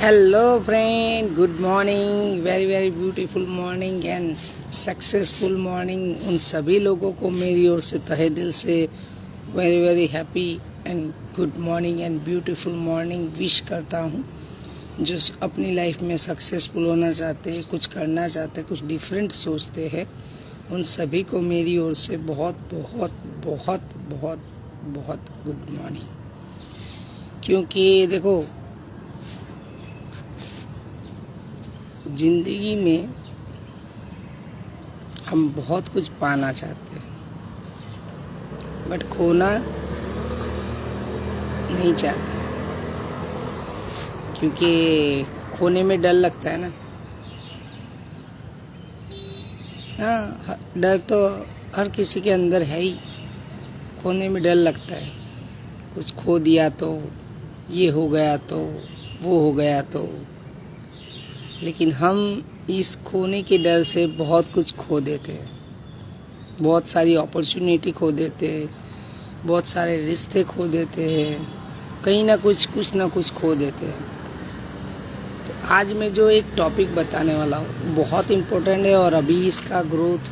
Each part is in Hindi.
Hello friend, good morning, very very beautiful morning and successful morning. उन सभी लोगों को मेरी ओर से तहे दिल से very very happy and good morning and beautiful morning wish करता हूँ। जो अपनी लाइफ में सक्सेसफुल होना चाहते हैं, कुछ करना चाहते हैं, कुछ डिफरेंट सोचते हैं, उन सभी को मेरी ओर से बहुत बहुत बहुत बहुत बहुत गुड मॉर्निंग। क्योंकि देखो, जिंदगी में हम बहुत कुछ पाना चाहते हैं बट खोना नहीं चाहते, क्योंकि खोने में डर लगता है ना। हाँ, डर तो हर किसी के अंदर है ही। खोने में डर लगता है, कुछ खो दिया तो, ये हो गया तो, वो हो गया तो। लेकिन हम इस खोने के डर से बहुत कुछ खो देते हैं, बहुत सारी अपॉर्चुनिटी खो देते हैं, बहुत सारे रिश्ते खो देते हैं, कहीं ना कुछ ना कुछ खो देते हैं। तो आज मैं जो एक टॉपिक बताने वाला हूँ बहुत इम्पोर्टेंट है, और अभी इसका ग्रोथ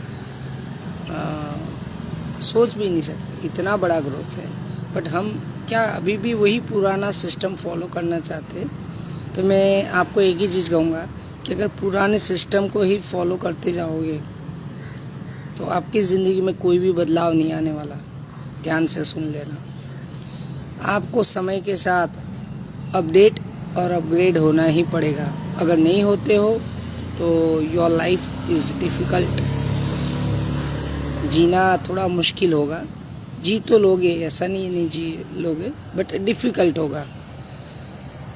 सोच भी नहीं सकते, इतना बड़ा ग्रोथ है। बट हम क्या अभी भी वही पुराना सिस्टम फॉलो करना चाहते हैं? तो मैं आपको एक ही चीज़ कहूँगा कि अगर पुराने सिस्टम को ही फॉलो करते जाओगे तो आपकी ज़िंदगी में कोई भी बदलाव नहीं आने वाला। ध्यान से सुन लेना, आपको समय के साथ अपडेट और अपग्रेड होना ही पड़ेगा। अगर नहीं होते हो तो योर लाइफ इज़ डिफ़िकल्ट। जीना थोड़ा मुश्किल होगा। जी तो लोगे, ऐसा नहीं जी लोगे, बट डिफ़िकल्ट होगा।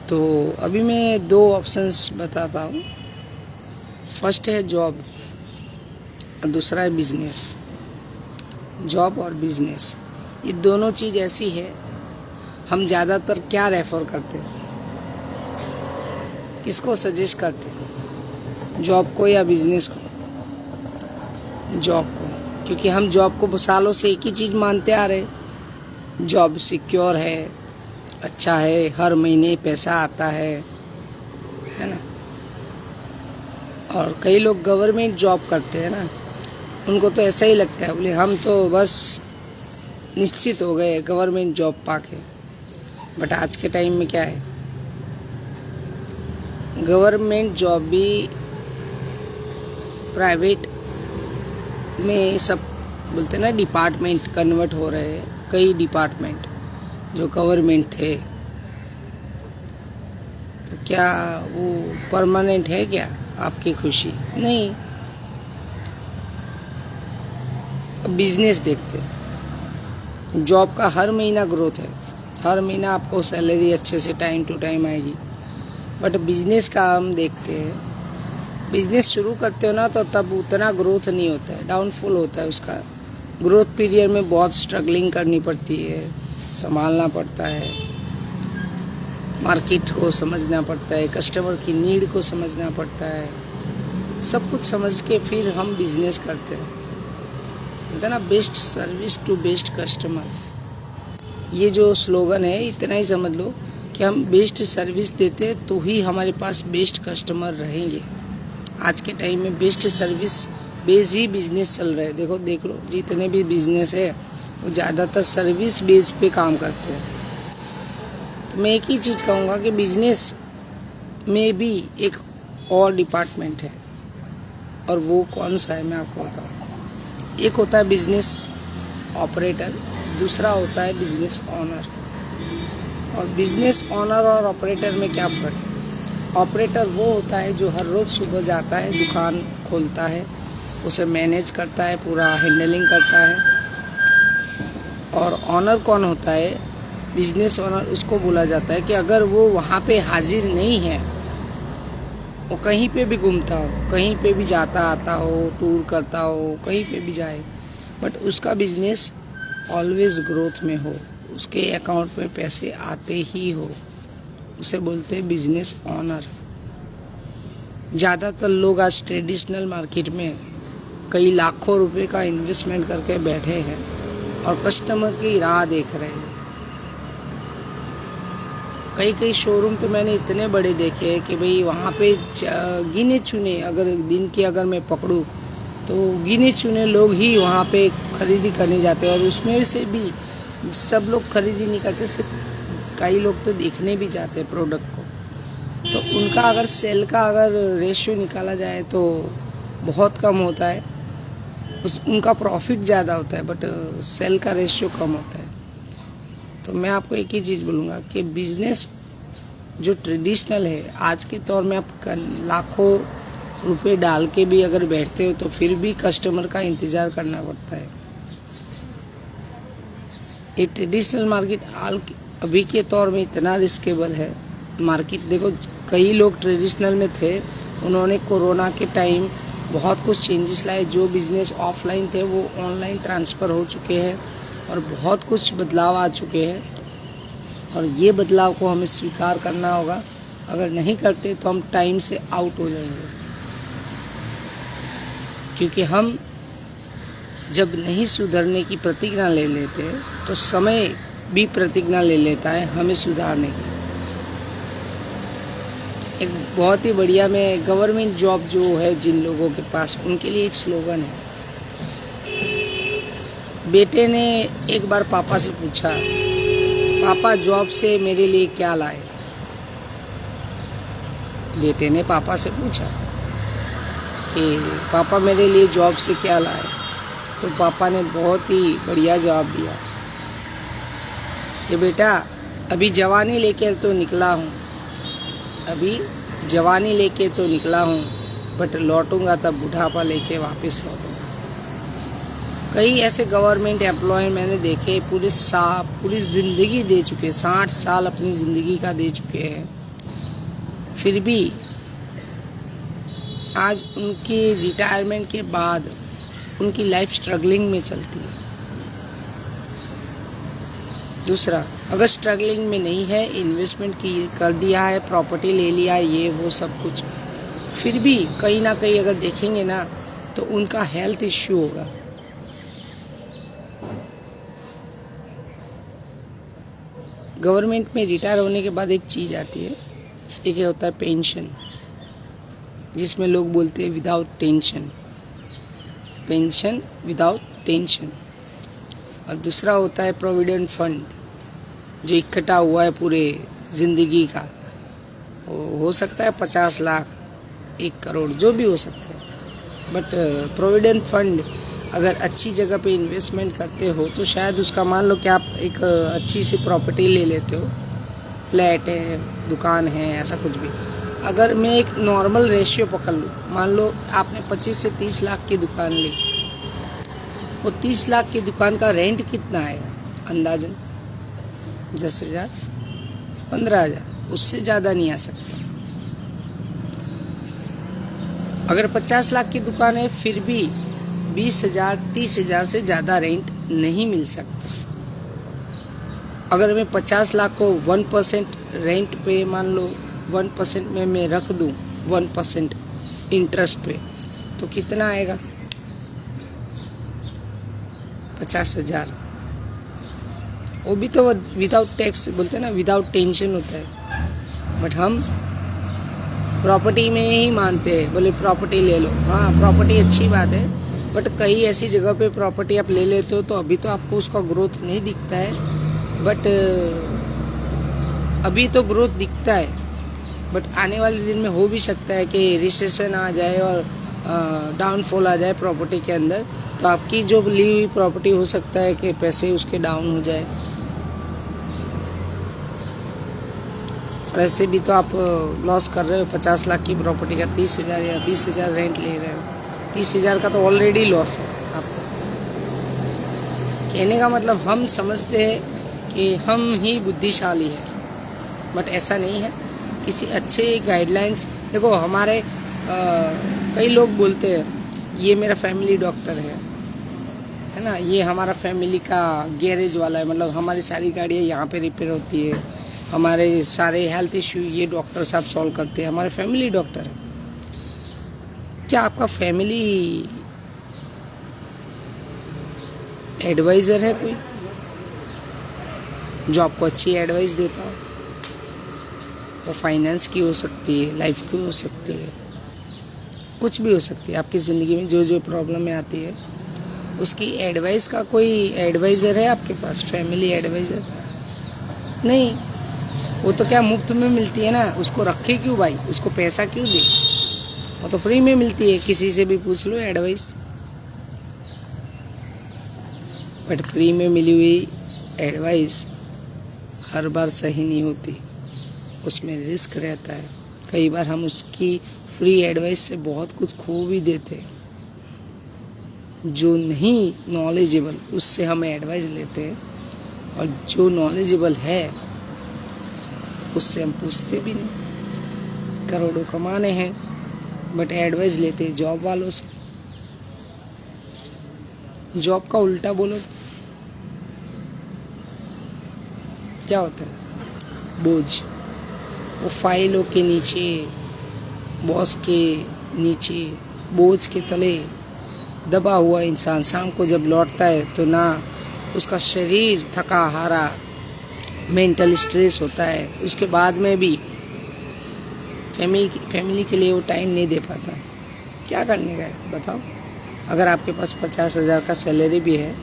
तो अभी मैं दो ऑप्शंस बताता हूँ। फर्स्ट है जॉब और दूसरा है बिजनेस। जॉब और बिजनेस, ये दोनों चीज़ ऐसी है, हम ज़्यादातर क्या रेफर करते हैं, किसको सजेस्ट करते हैं, जॉब को या बिजनेस को? जॉब को, क्योंकि हम जॉब को सालों से एक ही चीज़ मानते आ रहे, जॉब सिक्योर है, अच्छा है, हर महीने पैसा आता है ना। और कई लोग गवर्नमेंट जॉब करते हैं ना, उनको तो ऐसा ही लगता है, बोले हम तो बस निश्चित हो गए गवर्नमेंट जॉब पाके। बट आज के टाइम में क्या है, गवर्नमेंट जॉब भी प्राइवेट में सब बोलते हैं ना, डिपार्टमेंट कन्वर्ट हो रहे हैं। कई डिपार्टमेंट जो गवर्नमेंट थे, तो क्या वो परमानेंट है क्या आपकी खुशी? नहीं। बिजनेस देखते हैं, जॉब का हर महीना ग्रोथ है, हर महीना आपको सैलरी अच्छे से टाइम टू टाइम आएगी। बट बिजनेस का हम देखते हैं, बिजनेस शुरू करते हो ना तो तब उतना ग्रोथ नहीं होता है, डाउनफॉल होता है उसका। ग्रोथ पीरियड में बहुत स्ट्रगलिंग करनी पड़ती है, संभालना पड़ता है, मार्केट को समझना पड़ता है, कस्टमर की नीड को समझना पड़ता है, सब कुछ समझ के फिर हम बिजनेस करते हैं। बोलते ना, best service to best customer. ये जो स्लोगन है, इतना ही समझ लो कि हम बेस्ट सर्विस देते हैं तो ही हमारे पास बेस्ट कस्टमर रहेंगे। आज के टाइम में बेस्ट सर्विस बेस ही बिजनेस चल रहे हैं। देख लो, जितने भी बिजनेस है वो ज़्यादातर सर्विस बेस पे काम करते हैं। तो मैं एक ही चीज़ कहूँगा कि बिजनेस में भी एक और डिपार्टमेंट है, और वो कौन सा है मैं आपको बताऊँ। एक होता है बिजनेस ऑपरेटर, दूसरा होता है बिजनेस ऑनर। और बिजनेस ऑनर और ऑपरेटर में क्या फ़र्क है? ऑपरेटर वो होता है जो हर रोज़ सुबह जाता है, दुकान खोलता है, उसे मैनेज करता है, पूरा हैंडलिंग करता है। और ऑनर कौन होता है? बिजनेस ऑनर उसको बोला जाता है कि अगर वो वहाँ पे हाजिर नहीं है, वो कहीं पे भी घूमता हो, कहीं पे भी जाता आता हो, टूर करता हो, कहीं पे भी जाए, बट उसका बिजनेस ऑलवेज ग्रोथ में हो, उसके अकाउंट में पैसे आते ही हो, उसे बोलते हैं बिजनेस ऑनर। ज़्यादातर लोग आज ट्रेडिशनल मार्केट में कई लाखों रुपए का इन्वेस्टमेंट करके बैठे हैं और कस्टमर की राह देख रहे हैं। कई कई शोरूम तो मैंने इतने बड़े देखे हैं कि भाई वहाँ पे गिने चुने, अगर दिन की अगर मैं पकड़ूँ तो गिने चुने लोग ही वहाँ पे खरीदी करने जाते हैं। और उसमें से भी सब लोग खरीदी नहीं करते, सिर्फ कई लोग तो देखने भी जाते हैं प्रोडक्ट को। तो उनका अगर सेल का अगर रेशियो निकाला जाए तो बहुत कम होता है, उनका प्रॉफिट ज़्यादा होता है बट सेल का रेशियो कम होता है। तो मैं आपको एक ही चीज़ बोलूँगा कि बिज़नेस जो ट्रेडिशनल है, आज के दौर में आप लाखों रुपए डाल के भी अगर बैठते हो तो फिर भी कस्टमर का इंतज़ार करना पड़ता है। ये ट्रेडिशनल मार्केट अभी के दौर में इतना रिस्केबल है मार्केट। देखो कई लोग ट्रेडिशनल में थे, उन्होंने कोरोना के टाइम बहुत कुछ चेंजेस लाए। जो बिज़नेस ऑफलाइन थे वो ऑनलाइन ट्रांसफ़र हो चुके हैं और बहुत कुछ बदलाव आ चुके हैं। और ये बदलाव को हमें स्वीकार करना होगा, अगर नहीं करते तो हम टाइम से आउट हो जाएंगे। क्योंकि हम जब नहीं सुधरने की प्रतिज्ञा ले लेते तो समय भी प्रतिज्ञा ले लेता है हमें सुधारने की। एक बहुत ही बढ़िया में गवर्नमेंट जॉब जो है जिन लोगों के पास, उनके लिए एक स्लोगन है। बेटे ने एक बार पापा से पूछा, पापा जॉब से मेरे लिए क्या लाए? बेटे ने पापा से पूछा कि पापा मेरे लिए जॉब से क्या लाए? तो पापा ने बहुत ही बढ़िया जवाब दिया कि बेटा अभी जवानी लेकर तो निकला हूँ, अभी जवानी लेके तो निकला हूँ बट लौटूंगा तब बुढ़ापा लेके वापस लौटूंगा। कई ऐसे गवर्नमेंट एम्प्लॉय मैंने देखे पूरी ज़िंदगी दे चुके, 60 साल अपनी ज़िंदगी का दे चुके हैं, फिर भी आज उनके रिटायरमेंट के बाद उनकी लाइफ स्ट्रगलिंग में चलती है। दूसरा, अगर स्ट्रगलिंग में नहीं है, इन्वेस्टमेंट कर दिया है, प्रॉपर्टी ले लिया है, ये वो सब कुछ, फिर भी कहीं ना कहीं अगर देखेंगे ना तो उनका हेल्थ इश्यू होगा। गवर्नमेंट में रिटायर होने के बाद एक चीज़ आती है, एक होता है पेंशन, जिसमें लोग बोलते हैं without tension, pension without tension. और दूसरा होता है प्रोविडेंट फंड, जो इकट्ठा हुआ है पूरे ज़िंदगी का, हो सकता है 50 लाख, 1 करोड़, जो भी हो सकता है। बट प्रोविडेंट फंड अगर अच्छी जगह पे इन्वेस्टमेंट करते हो तो शायद उसका, मान लो कि आप एक अच्छी सी प्रॉपर्टी ले लेते हो, फ्लैट है, दुकान है, ऐसा कुछ भी, अगर मैं एक नॉर्मल रेशियो पकड़ लूँ, मान लो आपने 25 से 30 लाख की दुकान ली, वो 30 लाख की दुकान का रेंट कितना आएगा? अंदाजन 10,000, 15,000, उससे ज़्यादा नहीं आ सकता। अगर 50 लाख की दुकान है फिर भी 20,000, 30,000 से ज़्यादा रेंट नहीं मिल सकता। अगर मैं 50 लाख को 1% रेंट पे, मान लो 1% में मैं रख दूँ, 1% इंटरेस्ट पे, तो कितना आएगा? 50,000। वो भी तो विदाउट टैक्स बोलते हैं ना, विदाउट टेंशन होता है। बट हम प्रॉपर्टी में ही मानते हैं, बोले प्रॉपर्टी ले लो। हाँ, प्रॉपर्टी अच्छी बात है, बट कई ऐसी जगह पे प्रॉपर्टी आप ले लेते हो तो अभी तो आपको उसका ग्रोथ नहीं दिखता है, बट अभी तो ग्रोथ दिखता है, बट आने वाले दिन में हो भी सकता है कि रिसेशन आ जाए और डाउनफॉल आ जाए प्रॉपर्टी के अंदर, तो आपकी जो ली हुई प्रॉपर्टी हो सकता है कि पैसे उसके डाउन हो जाए। और ऐसे भी तो आप लॉस कर रहे हो। 50 लाख की प्रॉपर्टी का 30,000 या 20,000 रेंट ले रहे हो, 30,000 का तो ऑलरेडी लॉस है आपको। कहने का मतलब हम समझते हैं कि हम ही बुद्धिशाली हैं, बट ऐसा नहीं है। किसी अच्छे गाइडलाइंस, देखो हमारे कई लोग बोलते हैं ये मेरा फैमिली डॉक्टर है ना, ये हमारा फैमिली का गैरेज वाला है, मतलब हमारी सारी गाड़ियाँ यहाँ पे रिपेयर होती है, हमारे सारे हेल्थ इश्यू ये डॉक्टर साहब सॉल्व करते हैं, हमारे फैमिली डॉक्टर है। क्या आपका फैमिली एडवाइज़र है कोई जो आपको अच्छी एडवाइस देता हो? वो फाइनेंस की हो सकती है, लाइफ की हो सकती है, कुछ भी हो सकती है। आपकी ज़िंदगी में जो जो प्रॉब्लम में आती है उसकी एडवाइस का कोई एडवाइज़र है आपके पास, फैमिली एडवाइज़र? नहीं। वो तो क्या मुफ्त में मिलती है ना, उसको रखे क्यों भाई, उसको पैसा क्यों दे? वो तो फ्री में मिलती है, किसी से भी पूछ लो एडवाइस। बट फ्री में मिली हुई एडवाइस हर बार सही नहीं होती, उसमें रिस्क रहता है। कई बार हम उसकी फ्री एडवाइस से बहुत कुछ खो भी देते हैं। जो नहीं नॉलेजेबल उससे हम एडवाइस लेते हैं, और जो नॉलेजेबल है उससे हम पूछते भी नहीं। करोड़ों कमाने हैं बट एडवाइस लेते हैं जॉब वालों से। जॉब का उल्टा बोलो तो क्या होता है? बोझ। वो फाइलों के नीचे, बॉस के नीचे, बोझ के तले दबा हुआ इंसान शाम को जब लौटता है तो ना उसका शरीर थका हारा, मेंटल स्ट्रेस होता है, उसके बाद में भी फैमिली के लिए वो टाइम नहीं दे पाता। क्या करने का है बताओ? अगर आपके पास 50,000 का सैलरी भी है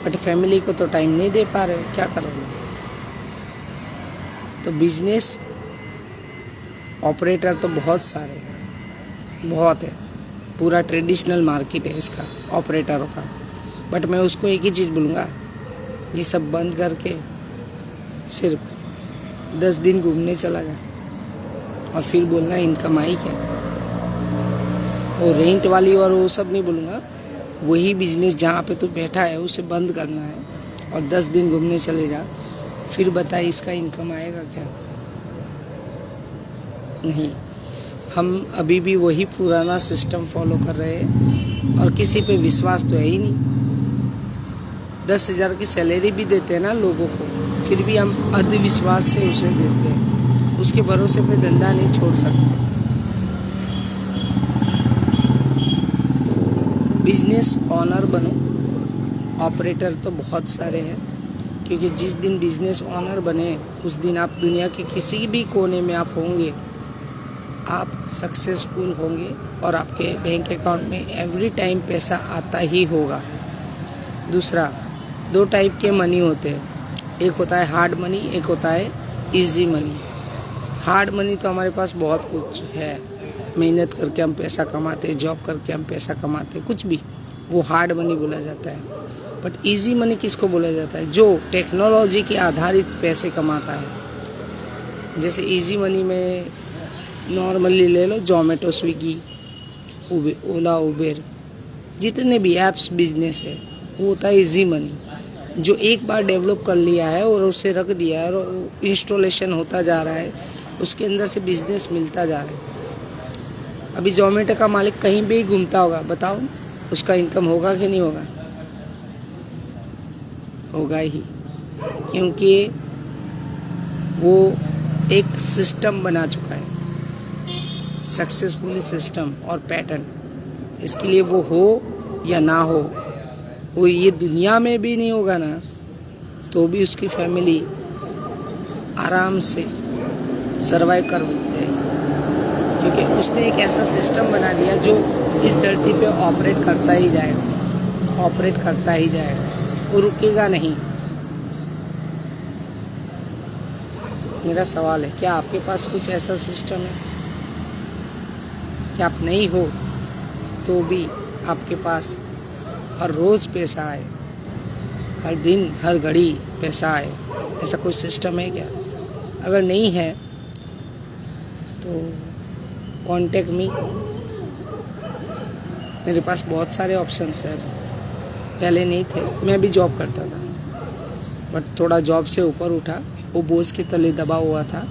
बट फैमिली को तो टाइम नहीं दे पा रहे हो, क्या करोगे? तो बिजनेस ऑपरेटर तो बहुत सारे हैं, बहुत है, पूरा ट्रेडिशनल मार्केट है इसका, ऑपरेटरों का। बट मैं उसको एक ही चीज़ बोलूँगा, ये सब बंद करके सिर्फ 10 दिन घूमने चला जा और फिर बोलना इनकम आई क्या। वो रेंट वाली और वो सब नहीं बोलूँगा, वही बिजनेस जहाँ पे तू बैठा है उसे बंद करना है और 10 दिन घूमने चले जा, फिर बता इसका इनकम आएगा क्या? नहीं। हम अभी भी वही पुराना सिस्टम फॉलो कर रहे हैं और किसी पे विश्वास तो है ही नहीं। 10,000 की सैलरी भी देते हैं ना लोगों को, फिर भी हम अंधविश्वास से उसे देते हैं, उसके भरोसे पे धंधा नहीं छोड़ सकते। तो बिजनेस ऑनर बनो। ऑपरेटर तो बहुत सारे हैं, क्योंकि जिस दिन बिजनेस ऑनर बने उस दिन आप दुनिया के किसी भी कोने में आप होंगे, आप सक्सेसफुल होंगे और आपके बैंक अकाउंट में एवरी टाइम पैसा आता ही होगा। दूसरा, 2 टाइप के मनी होते हैं, एक होता है हार्ड मनी, एक होता है इजी मनी। हार्ड मनी तो हमारे पास बहुत कुछ है, मेहनत करके हम पैसा कमाते हैं, जॉब करके हम पैसा कमाते हैं, कुछ भी, वो हार्ड मनी बोला जाता है। बट इजी मनी किसको बोला जाता है? जो टेक्नोलॉजी के आधारित पैसे कमाता है। जैसे इजी मनी में नॉर्मली ले लो, जोमेटो, स्विगी, ओला, उबेर, जितने भी ऐप्स बिजनेस है वो होता है इजी मनी। जो एक बार डेवलप कर लिया है और उसे रख दिया है और इंस्टॉलेशन होता जा रहा है, उसके अंदर से बिजनेस मिलता जा रहा है। अभी जोमेटो का मालिक कहीं भी घूमता होगा, बताओ उसका इनकम होगा कि नहीं होगा? होगा ही, क्योंकि वो एक सिस्टम बना चुका है, सक्सेसफुली सिस्टम और पैटर्न। इसके लिए वो हो या ना हो, वो ये दुनिया में भी नहीं होगा ना, तो भी उसकी फैमिली आराम से सर्वाइव कर सकते हैं, क्योंकि उसने एक ऐसा सिस्टम बना दिया जो इस धरती पे ऑपरेट करता ही जाएगा, ऑपरेट करता ही जाएगा, वो रुकेगा नहीं। मेरा सवाल है, क्या आपके पास कुछ ऐसा सिस्टम है कि आप नहीं हो तो भी आपके पास हर रोज़ पैसा आए, हर दिन हर घड़ी पैसा आए? ऐसा कोई सिस्टम है क्या? अगर नहीं है तो कॉन्टेक्ट मी। मेरे पास बहुत सारे ऑप्शंस हैं, पहले नहीं थे, मैं भी जॉब करता था बट थोड़ा जॉब से ऊपर उठा, वो बोझ के तले दबा हुआ था,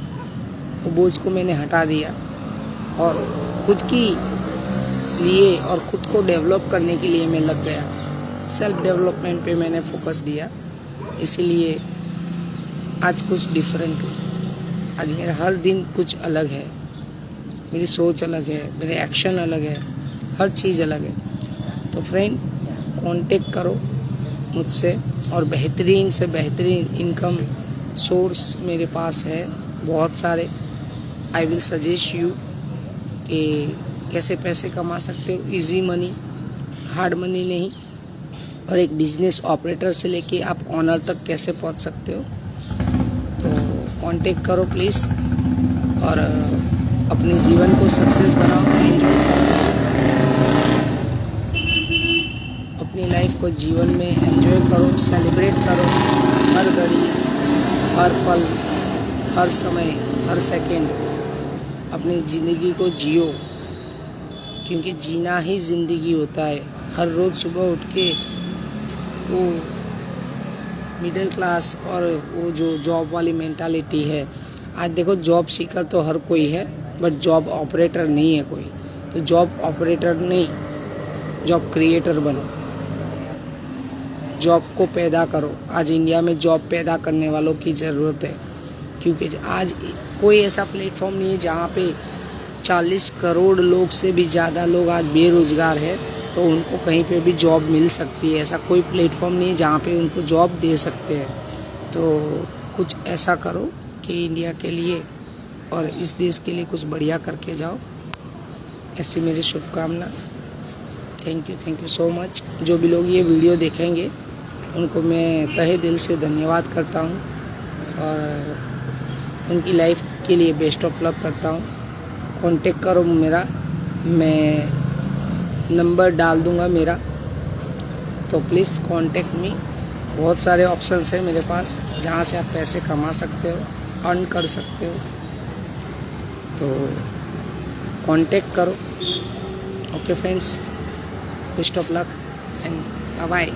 वो बोझ को मैंने हटा दिया और खुद की लिए और ख़ुद को डेवलप करने के लिए मैं लग गया। सेल्फ डेवलपमेंट पे मैंने फोकस दिया, इसीलिए आज कुछ डिफरेंट हूँ। आज मेरा हर दिन कुछ अलग है, मेरी सोच अलग है, मेरे एक्शन अलग है, हर चीज़ अलग है। तो फ्रेंड, कांटेक्ट करो मुझसे और बेहतरीन से बेहतरीन इनकम सोर्स मेरे पास है, बहुत सारे। आई विल सजेस्ट यू कि कैसे पैसे कमा सकते हो, इजी मनी, हार्ड मनी नहीं, और एक बिजनेस ऑपरेटर से लेके आप ऑनर तक कैसे पहुंच सकते हो। तो कांटेक्ट करो प्लीज़, और अपने जीवन को सक्सेस बनाओ, एंजॉय करो, अपनी लाइफ को जीवन में एंजॉय करो, सेलिब्रेट करो, हर घड़ी, हर पल, हर समय, हर सेकंड अपनी ज़िंदगी को जियो, क्योंकि जीना ही ज़िंदगी होता है। हर रोज़ सुबह उठ के वो मिडिल क्लास और वो जो जॉब वाली मेंटालिटी है, आज देखो जॉब सीकर तो हर कोई है, बट जॉब ऑपरेटर नहीं है कोई। तो जॉब ऑपरेटर नहीं, जॉब क्रिएटर बनो, जॉब को पैदा करो। आज इंडिया में जॉब पैदा करने वालों की ज़रूरत है, क्योंकि आज कोई ऐसा प्लेटफॉर्म नहीं है जहाँ पे 40 करोड़ लोग से भी ज़्यादा लोग आज बेरोज़गार है, तो उनको कहीं पे भी जॉब मिल सकती है। ऐसा कोई प्लेटफॉर्म नहीं है जहाँ पे उनको जॉब दे सकते हैं। तो कुछ ऐसा करो कि इंडिया के लिए और इस देश के लिए कुछ बढ़िया करके जाओ, ऐसी मेरी शुभकामना। Thank you so much. जो भी लोग ये वीडियो देखेंगे उनको मैं तहे दिल से धन्यवाद करता हूँ, और उनकी लाइफ के लिए बेस्ट ऑफ लक करता हूँ। कांटेक्ट करो मेरा, मैं नंबर डाल दूँगा मेरा, तो प्लीज़ कांटेक्ट मी। बहुत सारे ऑप्शंस हैं मेरे पास जहाँ से आप पैसे कमा सकते हो, अर्न कर सकते हो, तो कांटेक्ट करो। Okay friends, best of luck and bye bye.